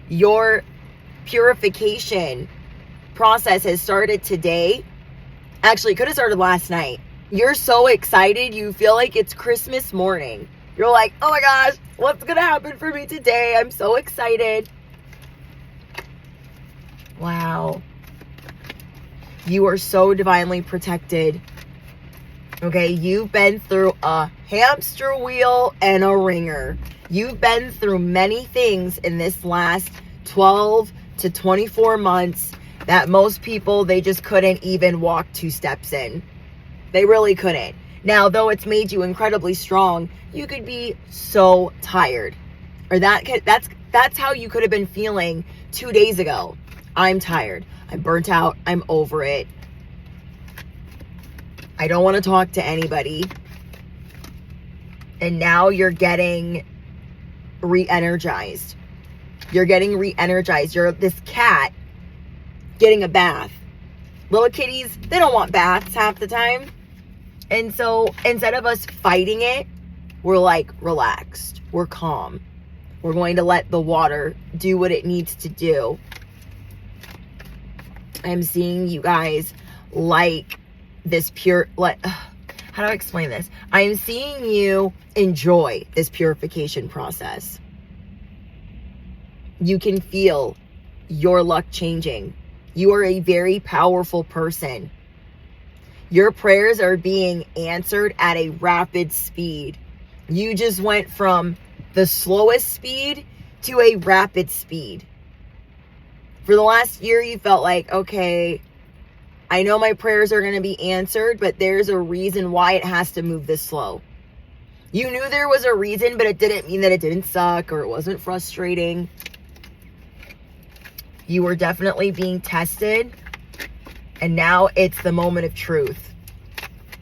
Your purification process has started today. Actually, it could have started last night. You're so excited. You feel like it's Christmas morning. You're like, oh my gosh, what's going to happen for me today? I'm so excited. Wow. You are so divinely protected. Okay, you've been through a hamster wheel and a ringer. You've been through many things in this last 12 to 24 months that most people, they just couldn't even walk 2 steps in. They really couldn't. Now, though it's made you incredibly strong, you could be so tired. Or that's how you could have been feeling 2 days ago. I'm tired. I'm burnt out. I'm over it. I don't want to talk to anybody. And now you're getting re-energized. You're getting re-energized. You're this cat getting a bath. Little kitties, they don't want baths half the time. And so instead of us fighting it, we're like relaxed. We're calm. We're going to let the water do what it needs to do. I'm seeing you guys like this how do I explain this? I'm seeing you enjoy this purification process. You can feel your luck changing. You are a very powerful person. Your prayers are being answered at a rapid speed. You just went from the slowest speed to a rapid speed. For the last year, you felt like, okay, I know my prayers are going to be answered, but there's a reason why it has to move this slow. You knew there was a reason, but it didn't mean that it didn't suck or it wasn't frustrating. You were definitely being tested, and now it's the moment of truth.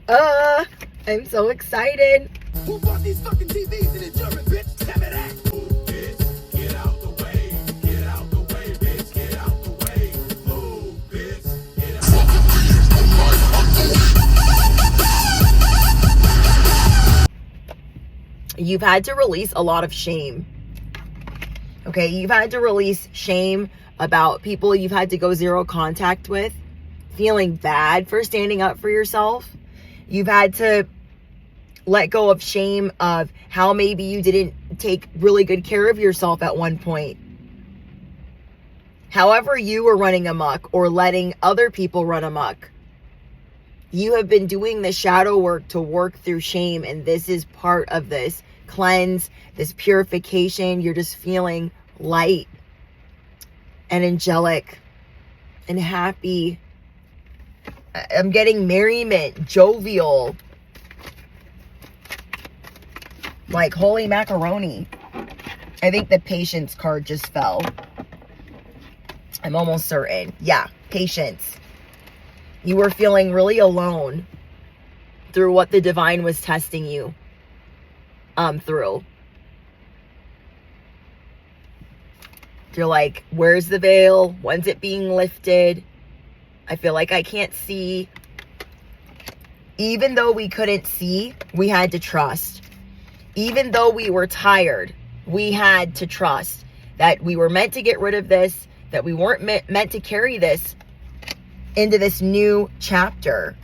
I'm so excited. Who bought these fucking TVs in the German, bitch? Tell me that. Move, bitch. Get out the way. Get out the way, bitch. Get out the way. Move, bitch. Get out the way. You've had to release a lot of shame. Okay, you've had to release shame about people you've had to go zero contact with, feeling bad for standing up for yourself. You've had to let go of shame of how maybe you didn't take really good care of yourself at one point. However you were running amok or letting other people run amok, you have been doing the shadow work to work through shame, and this is part of this cleanse, this purification. You're just feeling light and angelic and happy. I'm getting merriment, jovial, like holy macaroni. I think the patience card just fell. I'm almost certain. Yeah, patience. You were feeling really alone through what the divine was testing you through. You're like, where's the veil? When's it being lifted? I feel like I can't see. Even though we couldn't see, we had to trust. Even though we were tired, we had to trust that we were meant to get rid of this, that we weren't meant to carry this into this new chapter.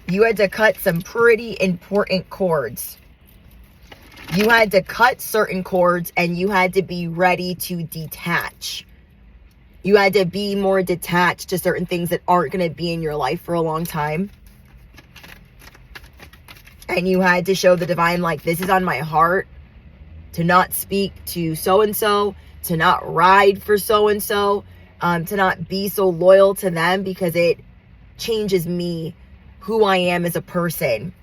You had to cut some pretty important cords. You had to cut certain cords, and you had to be ready to detach. You had to be more detached to certain things that aren't going to be in your life for a long time. And you had to show the divine, like, this is on my heart, to not speak to so-and-so, to not ride for so-and-so, to not be so loyal to them, because it changes me, who I am as a person.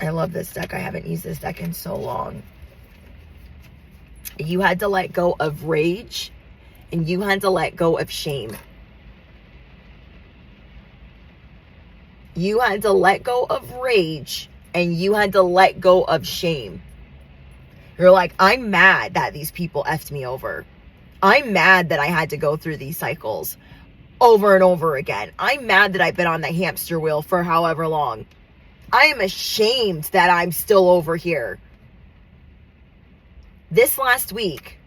I love this deck. I haven't used this deck in so long. You had to let go of rage, and you had to let go of shame. You had to let go of rage, and you had to let go of shame. You're like, I'm mad that these people effed me over. I'm mad that I had to go through these cycles over and over again. I'm mad that I've been on the hamster wheel for however long. I am ashamed that I'm still over here. This last week,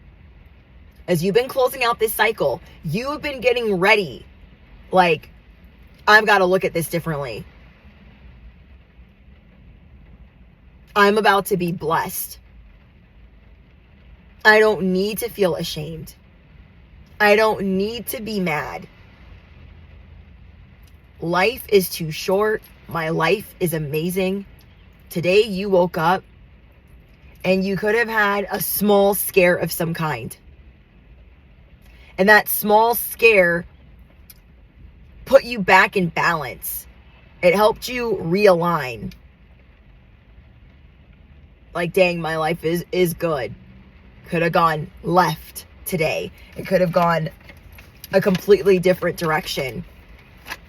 as you've been closing out this cycle, you have been getting ready. Like, I've got to look at this differently. I'm about to be blessed. I don't need to feel ashamed. I don't need to be mad. Life is too short. My life is amazing. Today you woke up and you could have had a small scare of some kind. And that small scare put you back in balance. It helped you realign. Like, dang, my life is good. Could have gone left today. It could have gone a completely different direction.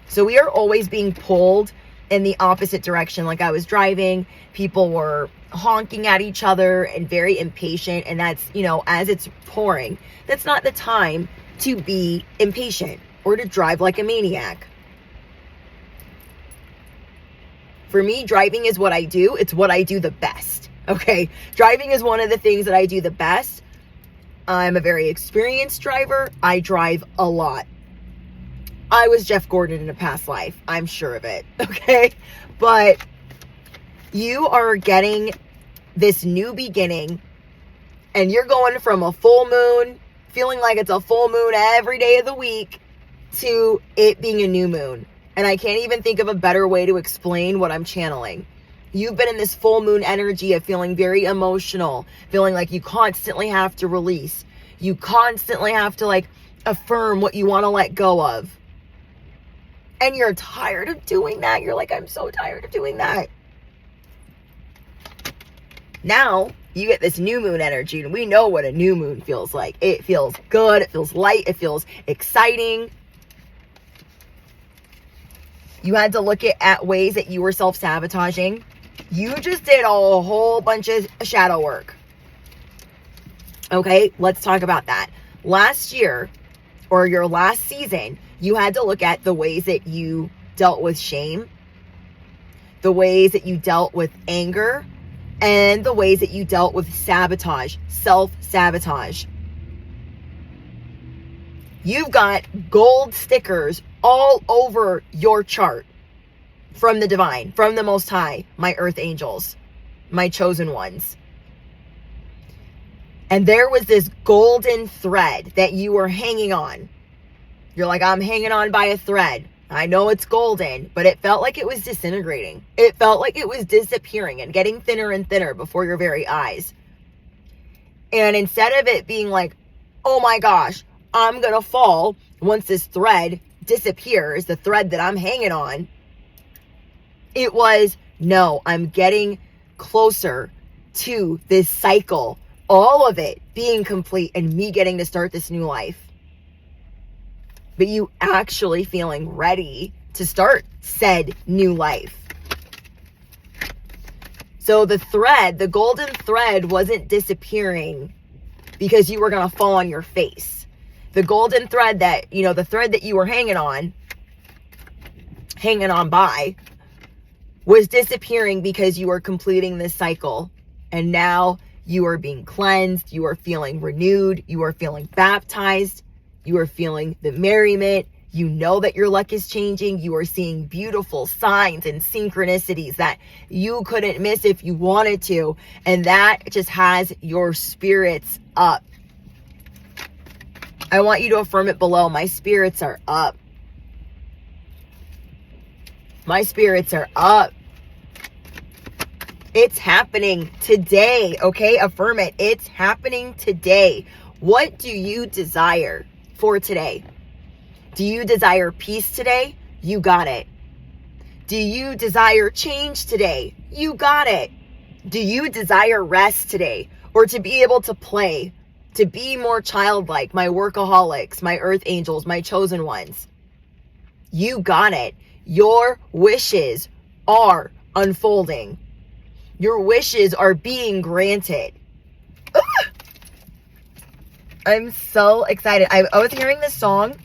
So we are always being pulled in the opposite direction. Like, I was driving, people were honking at each other and very impatient. And that's, as it's pouring, that's not the time to be impatient or to drive like a maniac. For me, driving is what I do. It's what I do the best. Okay. Driving is one of the things that I do the best. I'm a very experienced driver. I drive a lot. I was Jeff Gordon in a past life. I'm sure of it. Okay. But you are getting this new beginning and you're going from a full moon, feeling like it's a full moon every day of the week, to it being a new moon. And I can't even think of a better way to explain what I'm channeling. You've been in this full moon energy of feeling very emotional, feeling like you constantly have to release. You constantly have to affirm what you want to let go of. And you're tired of doing that. You're like, I'm so tired of doing that. Now you get this new moon energy, and we know what a new moon feels like. It feels good. It feels light. It feels exciting. You had to look at ways that you were self-sabotaging. You just did a whole bunch of shadow work. Okay, let's talk about that. Last year, or your last season, you had to look at the ways that you dealt with shame, the ways that you dealt with anger, and the ways that you dealt with sabotage, self-sabotage. You've got gold stickers all over your chart from the divine, from the Most High, my earth angels, my chosen ones. And there was this golden thread that you were hanging on. You're like, I'm hanging on by a thread. I know it's golden, but it felt like it was disintegrating. It felt like it was disappearing and getting thinner and thinner before your very eyes. And instead of it being like, oh my gosh, I'm going to fall once this thread disappears, the thread that I'm hanging on, it was, no, I'm getting closer to this cycle, all of it being complete and me getting to start this new life. But you actually feeling ready to start said new life. So the thread, the golden thread, wasn't disappearing because you were going to fall on your face. The golden thread that, the thread that you were hanging on by, was disappearing because you were completing this cycle. And now you are being cleansed. You are feeling renewed. You are feeling baptized. You are feeling the merriment. You know that your luck is changing. You are seeing beautiful signs and synchronicities that you couldn't miss if you wanted to. And that just has your spirits up. I want you to affirm it below. My spirits are up. My spirits are up. It's happening today, okay? Affirm it. It's happening today. What do you desire for today? Do you desire peace today? You got it. Do you desire change today? You got it. Do you desire rest today? Or to be able to play, to be more childlike, my workaholics, my earth angels, my chosen ones? You got it. Your wishes are unfolding. Your wishes are being granted. Ugh! I'm so excited. I was hearing this song.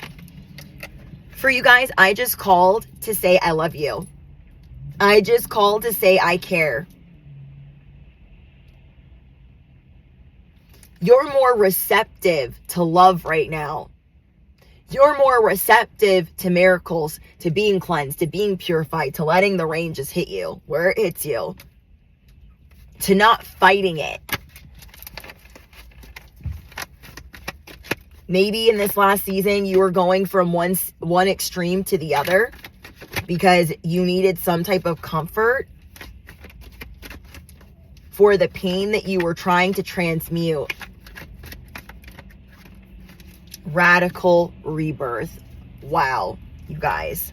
For you guys, I just called to say I love you. I just called to say I care. You're more receptive to love right now. You're more receptive to miracles, to being cleansed, to being purified, to letting the rain just hit you where it hits you, to not fighting it. Maybe in this last season, you were going from one extreme to the other because you needed some type of comfort for the pain that you were trying to transmute. Radical rebirth. Wow, you guys.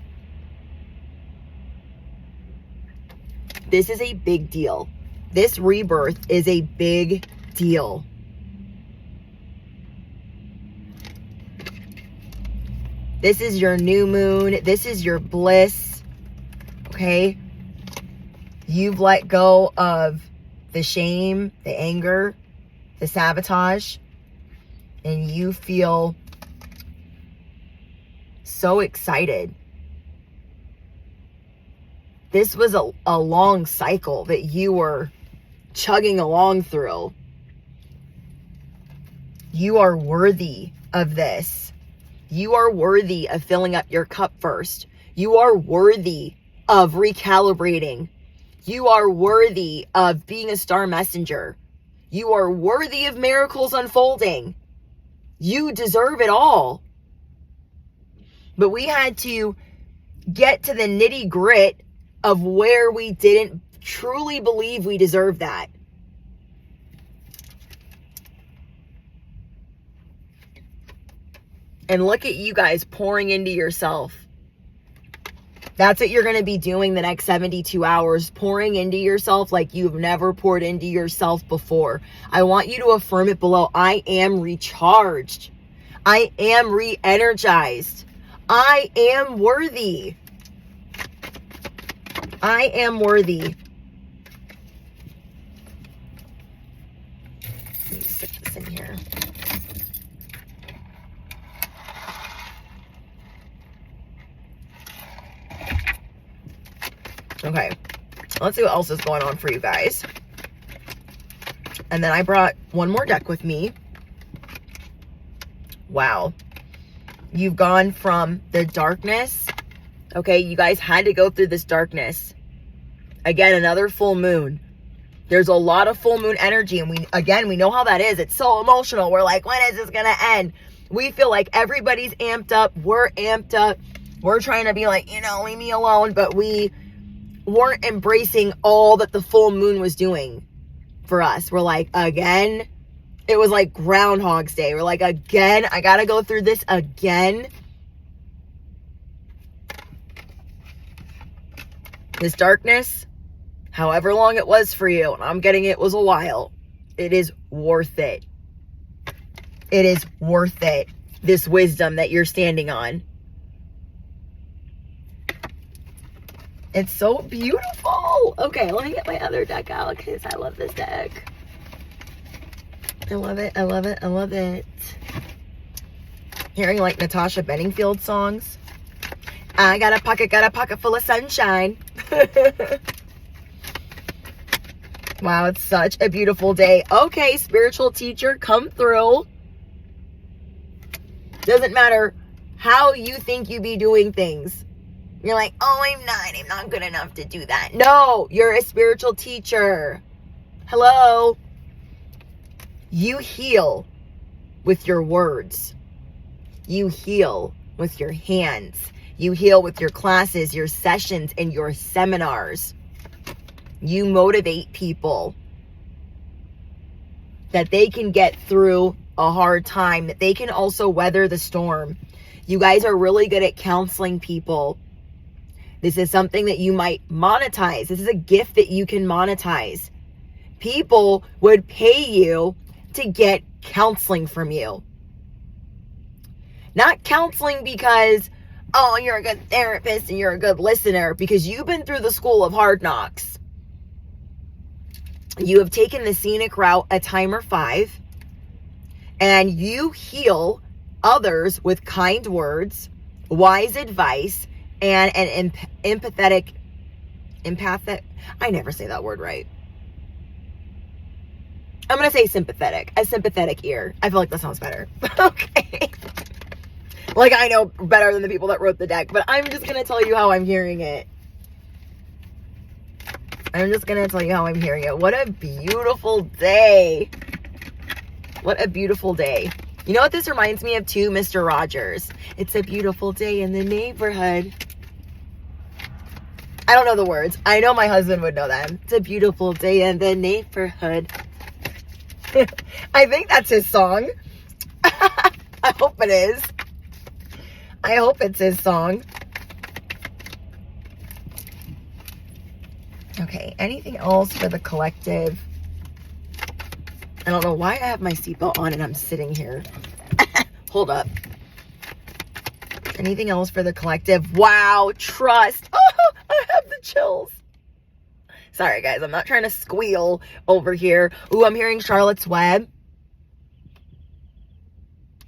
This is a big deal. This rebirth is a big deal. This is your new moon. This is your bliss. Okay? You've let go of the shame, the anger, the sabotage, and you feel so excited. This was a long cycle that you were chugging along through. You are worthy of this. You are worthy of filling up your cup first. You are worthy of recalibrating. You are worthy of being a star messenger. You are worthy of miracles unfolding. You deserve it all. But we had to get to the nitty grit of where we didn't truly believe we deserved that. And look at you guys pouring into yourself. That's what you're going to be doing the next 72 hours, pouring into yourself like you've never poured into yourself before. I want you to affirm it below. I am recharged. I am re-energized. I am worthy. I am worthy. Let me stick this in here. Okay, let's see what else is going on for you guys. And then I brought one more deck with me. Wow. You've gone from the darkness. Okay, you guys had to go through this darkness. Again, another full moon. There's a lot of full moon energy. And we know how that is. It's so emotional. We're like, when is this going to end? We feel like everybody's amped up. We're amped up. We're trying to be like, leave me alone. But we weren't embracing all that the full moon was doing for us. We're like, again, it was like Groundhog's Day. We're like, again, I gotta go through this again. This darkness, however long it was for you, and I'm getting it was a while, it is worth it. It is worth it. This wisdom that you're standing on. It's so beautiful. Okay, let me get my other deck out because I love this deck. I love it. I love it. I love it. Hearing like Natasha Bedingfield songs. I got a pocket full of sunshine. Wow, it's such a beautiful day. Okay, spiritual teacher, come through. Doesn't matter how you think you be doing things. You're like, oh, I'm not good enough to do that. No, you're a spiritual teacher. Hello. You heal with your words. You heal with your hands. You heal with your classes, your sessions, and your seminars. You motivate people that they can get through a hard time, that they can also weather the storm. You guys are really good at counseling people. This is something that you might monetize. This is a gift that you can monetize. People would pay you to get counseling from you. Not counseling because, oh, you're a good therapist and you're a good listener, because you've been through the school of hard knocks. You have taken the scenic route a time or 5, and you heal others with kind words, wise advice, and an empathetic empathic. I never say that word right. I'm going to say sympathetic. A sympathetic ear. I feel like that sounds better. Okay. Like I know better than the people that wrote the deck, but I'm just going to tell you how I'm hearing it. I'm just going to tell you how I'm hearing it. What a beautiful day. What a beautiful day. You know what this reminds me of too, Mr. Rogers? It's a beautiful day in the neighborhood. I don't know the words. I know my husband would know them. It's a beautiful day in the neighborhood. I think that's his song. I hope it is. I hope it's his song. Okay, anything else for the collective? I don't know why I have my seatbelt on and I'm sitting here. Hold up. Anything else for the collective? Wow, trust. Oh, I have the chills. Sorry, guys. I'm not trying to squeal over here. Ooh, I'm hearing Charlotte's Web.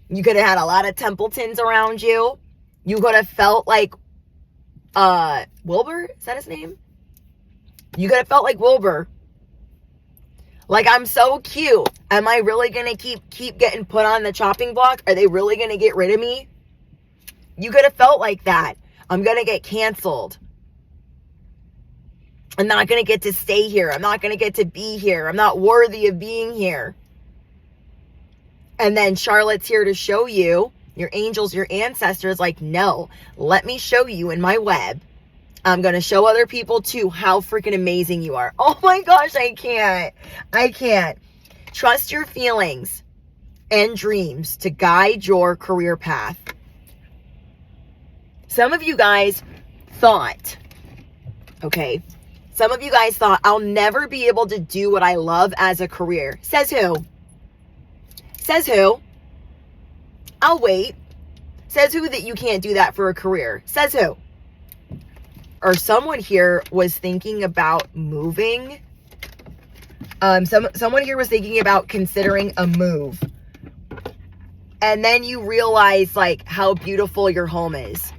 You could have had a lot of Templetons around you. You could have felt like Wilbur? Is that his name? You could have felt like Wilbur. Like, I'm so cute. Am I really going to keep getting put on the chopping block? Are they really going to get rid of me? You could have felt like that. I'm going to get canceled. I'm not going to get to stay here. I'm not going to get to be here. I'm not worthy of being here. And then Charlotte's here to show you, your angels, your ancestors, like, no, let me show you in my web. I'm going to show other people too how freaking amazing you are. Oh my gosh, I can't. Trust your feelings and dreams to guide your career path. Some of you guys thought, okay, I'll never be able to do what I love as a career. Says who? I'll wait. Says who that you can't do that for a career? Says who? Or someone here was thinking about moving. Someone here was thinking about considering a move. And then you realize like how beautiful your home is.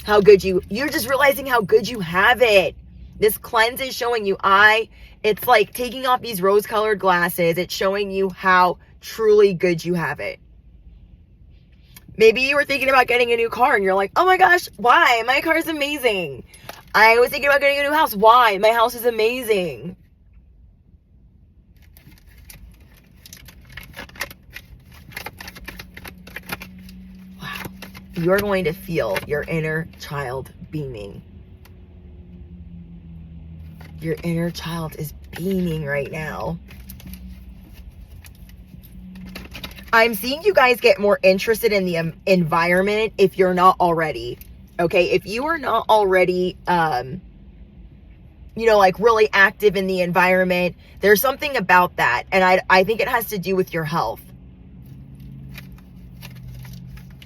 How good you're just realizing how good you have it. This cleanse is showing you it's like taking off these rose-colored glasses. It's showing you how truly good you have it. Maybe you were thinking about getting a new car and you're like, oh my gosh, why? My car is amazing. I was thinking about getting a new house. Why? My house is amazing. Wow. You're going to feel your inner child beaming. Your inner child is beaming right now. I'm seeing you guys get more interested in the environment if you're not already. Okay, if you are not already, like really active in the environment, there's something about that. And I think it has to do with your health.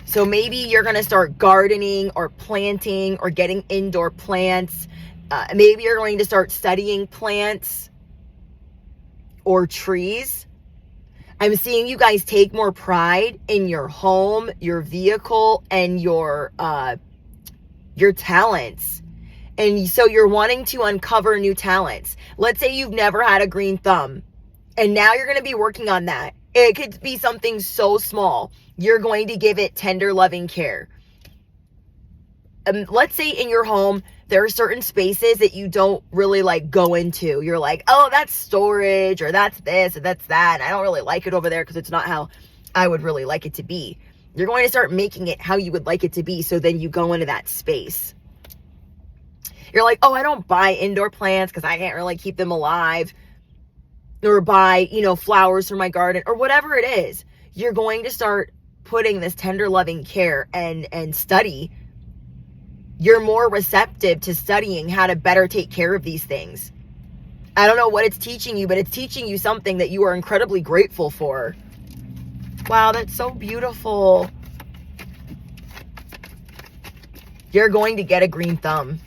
So maybe you're going to start gardening or planting or getting indoor plants. Maybe you're going to start studying plants or trees. I'm seeing you guys take more pride in your home, your vehicle, and your talents. And so you're wanting to uncover new talents. Let's say you've never had a green thumb, and now you're going to be working on that. It could be something so small. You're going to give it tender, loving care. Let's say in your home, there are certain spaces that you don't really like go into. You're like, oh, that's storage, or that's this, or that's that. And I don't really like it over there because it's not how I would really like it to be. You're going to start making it how you would like it to be. So then you go into that space. You're like, oh, I don't buy indoor plants because I can't really keep them alive. Or buy, flowers for my garden or whatever it is. You're going to start putting this tender, loving care and study. You're more receptive to studying how to better take care of these things. I don't know what it's teaching you, but it's teaching you something that you are incredibly grateful for. Wow, that's so beautiful. You're going to get a green thumb.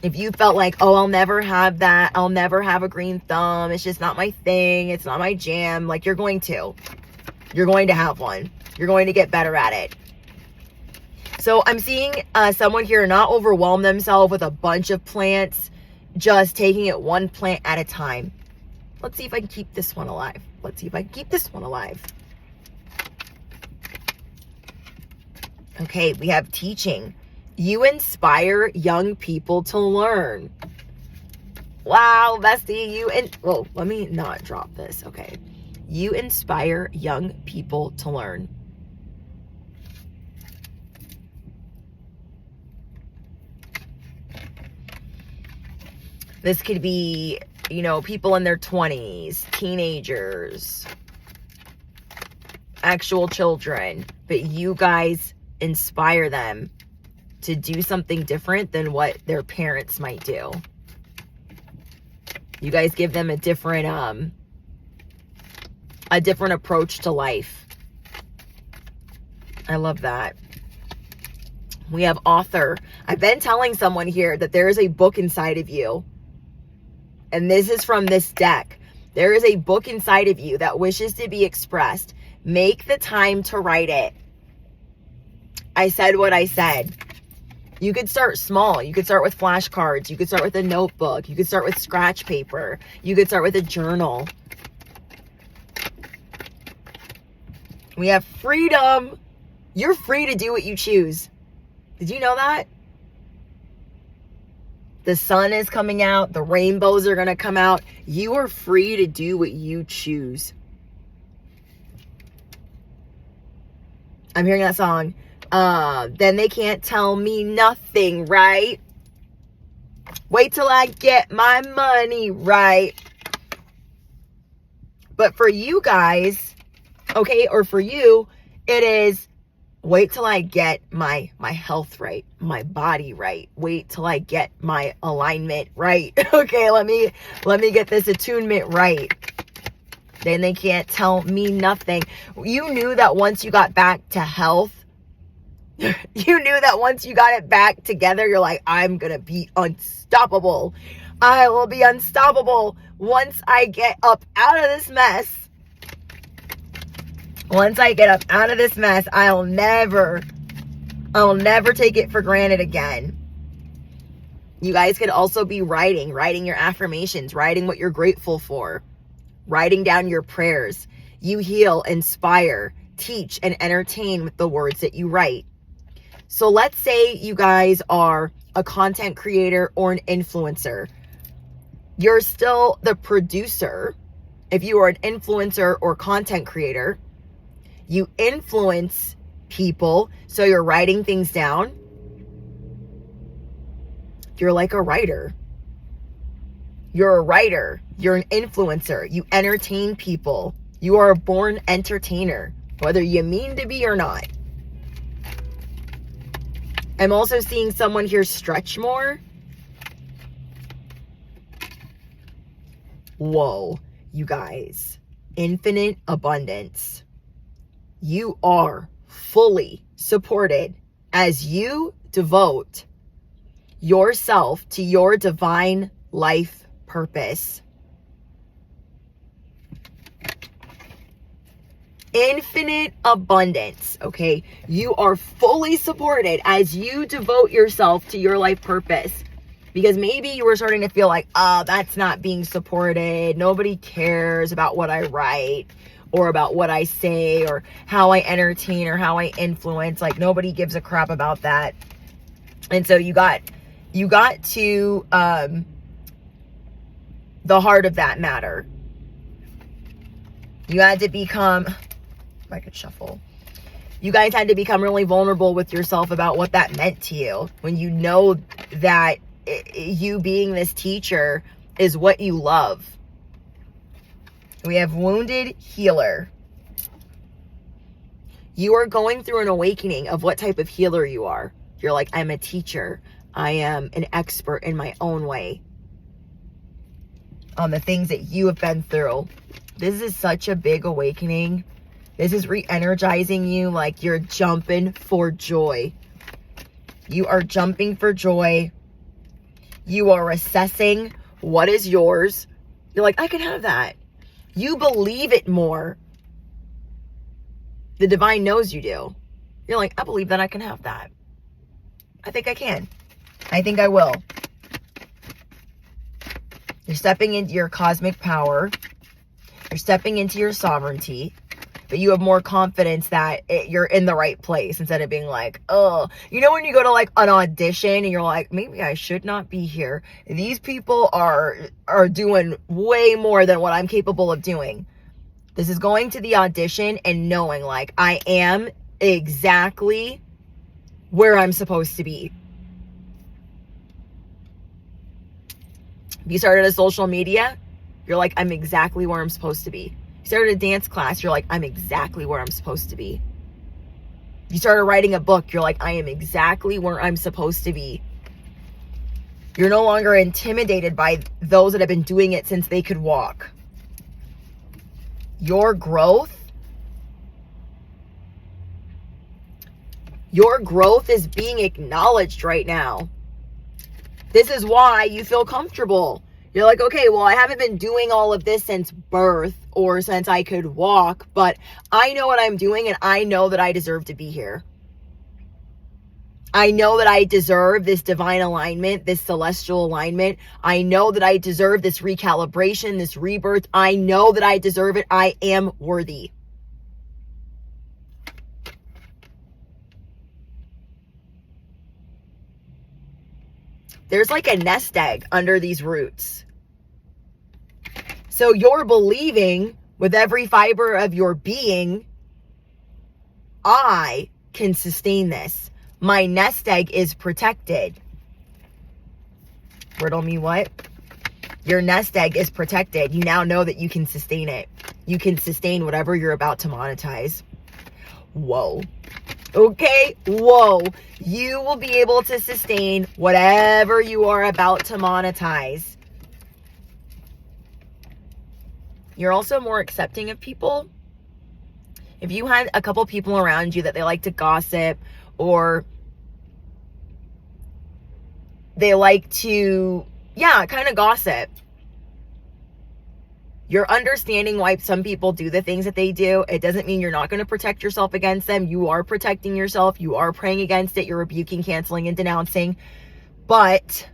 If you felt like, oh, I'll never have that. I'll never have a green thumb. It's just not my thing. It's not my jam. Like, you're going to. You're going to have one. You're going to get better at it. So I'm seeing someone here not overwhelm themselves with a bunch of plants. just taking it one plant at a time. Let's see if I can keep this one alive. Let's see if I can keep this one alive. Okay, we have teaching. You inspire young people to learn. Wow, bestie, well, let me not drop this. Okay. You inspire young people to learn. This could be, people in their 20s, teenagers, actual children, but you guys inspire them to do something different than what their parents might do. You guys give them a different approach to life. I love that. We have author. I've been telling someone here that there is a book inside of you. And this is from this deck. There is a book inside of you that wishes to be expressed. Make the time to write it. I said what I said. You could start small. You could start with flashcards. You could start with a notebook. You could start with scratch paper. You could start with a journal. We have freedom. You're free to do what you choose. Did you know that? The sun is coming out. The rainbows are going to come out. You are free to do what you choose. I'm hearing that song. Then they can't tell me nothing, right? Wait till I get my money right. But for you guys, okay, or for you, it is wait till I get my health right, my body right. Wait till I get my alignment right. Okay, let me get this attunement right. Then they can't tell me nothing. You knew that once you got back to health, you knew that once you got it back together, you're like, I'm going to be unstoppable. I will be unstoppable once I get up out of this mess. Once I get up out of this mess, I'll never take it for granted again. You guys could also be writing your affirmations, writing what you're grateful for, writing down your prayers. You heal, inspire, teach, and entertain with the words that you write. So let's say you guys are a content creator or an influencer. You're still the producer. If you are an influencer or content creator, you influence people. So you're writing things down. You're like a writer. You're a writer. You're an influencer. You entertain people. You are a born entertainer, whether you mean to be or not. I'm also seeing someone here stretch more. Whoa, you guys. Infinite abundance. You are fully supported as you devote yourself to your divine life purpose. Infinite abundance, okay? You are fully supported as you devote yourself to your life purpose. Because maybe you were starting to feel like, that's not being supported. Nobody cares about what I write or about what I say or how I entertain or how I influence. Like, nobody gives a crap about that. And so you got to the heart of that matter. You had to become, if I could shuffle. You guys had to become really vulnerable with yourself about what that meant to you. When you know that you being this teacher is what you love. We have wounded healer. You are going through an awakening of what type of healer you are. You're like, I'm a teacher. I am an expert in my own way on the things that you have been through. This is such a big awakening. This is re-energizing you, like you're jumping for joy. You are jumping for joy. You are assessing what is yours. You're like, I can have that. You believe it more. The divine knows you do. You're like, I believe that I can have that. I think I can. I think I will. You're stepping into your cosmic power. You're stepping into your sovereignty. But you have more confidence that you're in the right place instead of being like, oh, you know, when you go to like an audition and you're like, maybe I should not be here. These people are doing way more than what I'm capable of doing. This is going to the audition and knowing like I am exactly where I'm supposed to be. If you started a social media, you're like, I'm exactly where I'm supposed to be. Started a dance class, you're like, I'm exactly where I'm supposed to be. You started writing a book, you're like, I am exactly where I'm supposed to be. You're no longer intimidated by those that have been doing it since they could walk. Your growth is being acknowledged right now. This is why you feel comfortable. You're like, okay, well, I haven't been doing all of this since birth or since I could walk, but I know what I'm doing and I know that I deserve to be here. I know that I deserve this divine alignment, this celestial alignment. I know that I deserve this recalibration, this rebirth. I know that I deserve it. I am worthy. There's like a nest egg under these roots. So you're believing with every fiber of your being, I can sustain this. My nest egg is protected. Riddle me what? Your nest egg is protected. You now know that you can sustain it. You can sustain whatever you're about to monetize. Whoa. Okay? Whoa. You will be able to sustain whatever you are about to monetize. You're also more accepting of people. If you had a couple people around you that they like to gossip or they like to, kind of gossip. You're understanding why some people do the things that they do. It doesn't mean you're not going to protect yourself against them. You are protecting yourself. You are praying against it. You're rebuking, canceling, and denouncing. But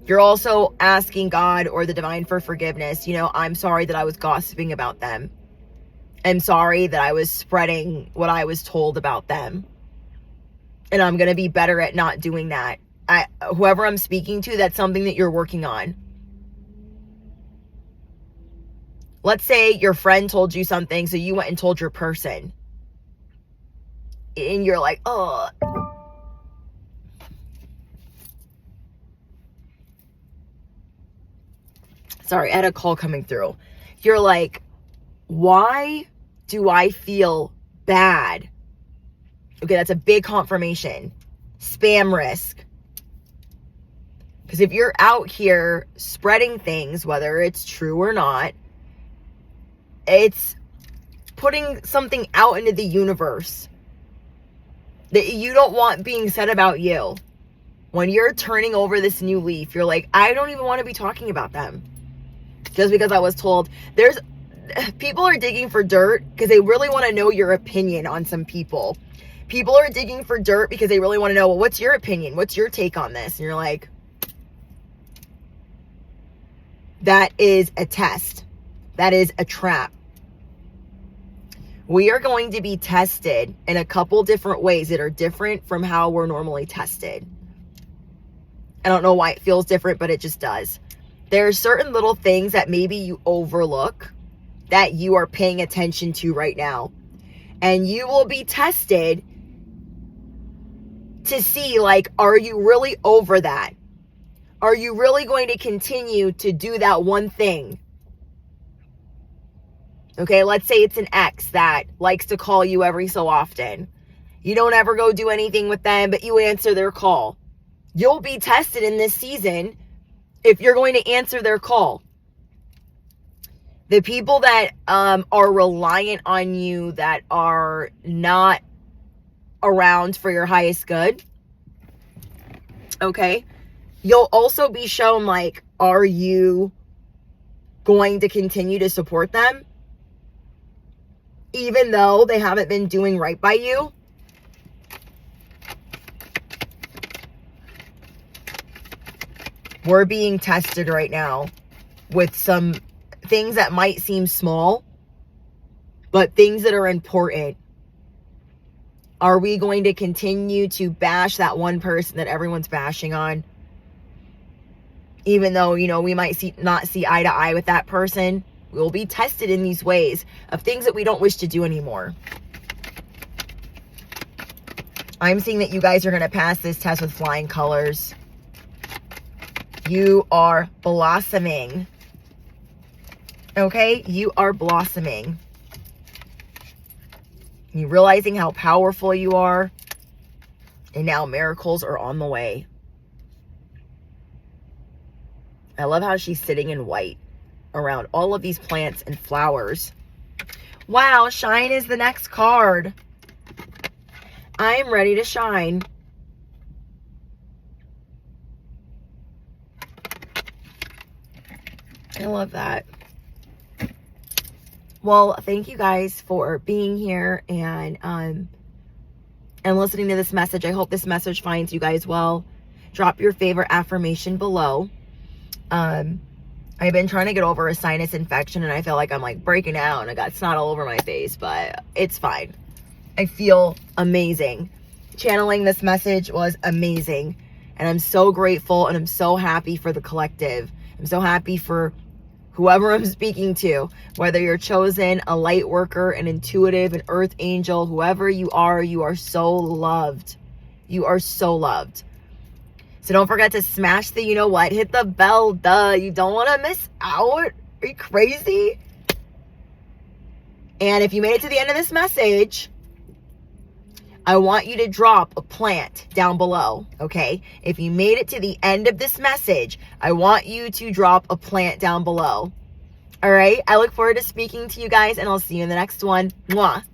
you're also asking God or the divine for forgiveness. You know, I'm sorry that I was gossiping about them. I'm sorry that I was spreading what I was told about them. And I'm going to be better at not doing that. Whoever I'm speaking to, that's something that you're working on. Let's say your friend told you something, so you went and told your person. And you're like, oh. Sorry, I had a call coming through. You're like, why do I feel bad? Okay, that's a big confirmation. Spam risk. Because if you're out here spreading things, whether it's true or not, it's putting something out into the universe that you don't want being said about you. When you're turning over this new leaf, you're like, I don't even want to be talking about them. Just because I was told. People are digging for dirt because they really want to know your opinion on some people. People are digging for dirt because they really want to know, well, what's your opinion? What's your take on this? And you're like, that is a test. That is a trap. We are going to be tested in a couple different ways that are different from how we're normally tested. I don't know why it feels different, but it just does. There are certain little things that maybe you overlook that you are paying attention to right now. And you will be tested to see, like, are you really over that? Are you really going to continue to do that one thing? Okay, let's say it's an ex that likes to call you every so often. You don't ever go do anything with them, but you answer their call. You'll be tested in this season if you're going to answer their call. The people that are reliant on you, that are not around for your highest good, okay, you'll also be shown, like, are you going to continue to support them even though they haven't been doing right by you? We're being tested right now with some things that might seem small, but things that are important. Are we going to continue to bash that one person that everyone's bashing on? Even though, you know, we might not see eye to eye with that person, we'll be tested in these ways of things that we don't wish to do anymore. I'm seeing that you guys are going to pass this test with flying colors. You are blossoming. Okay? You are blossoming. You realizing how powerful you are. And now miracles are on the way. I love how she's sitting in white around all of these plants and flowers. Wow, shine is the next card. I am ready to shine. I love that. Well, thank you guys for being here and listening to this message. I hope this message finds you guys well. Drop your favorite affirmation below. I've been trying to get over a sinus infection and I feel like I'm like breaking out and I got snot all over my face, but it's fine. I feel amazing. Channeling this message was amazing. And I'm so grateful and I'm so happy for the collective. I'm so happy for whoever I'm speaking to, whether you're chosen, a light worker, an intuitive, an earth angel, whoever you are so loved. You are so loved. So don't forget to smash the you know what, hit the bell, duh. You don't want to miss out. Are you crazy? And if you made it to the end of this message, I want you to drop a plant down below, okay? If you made it to the end of this message, I want you to drop a plant down below. All right? I look forward to speaking to you guys, and I'll see you in the next one. Mwah.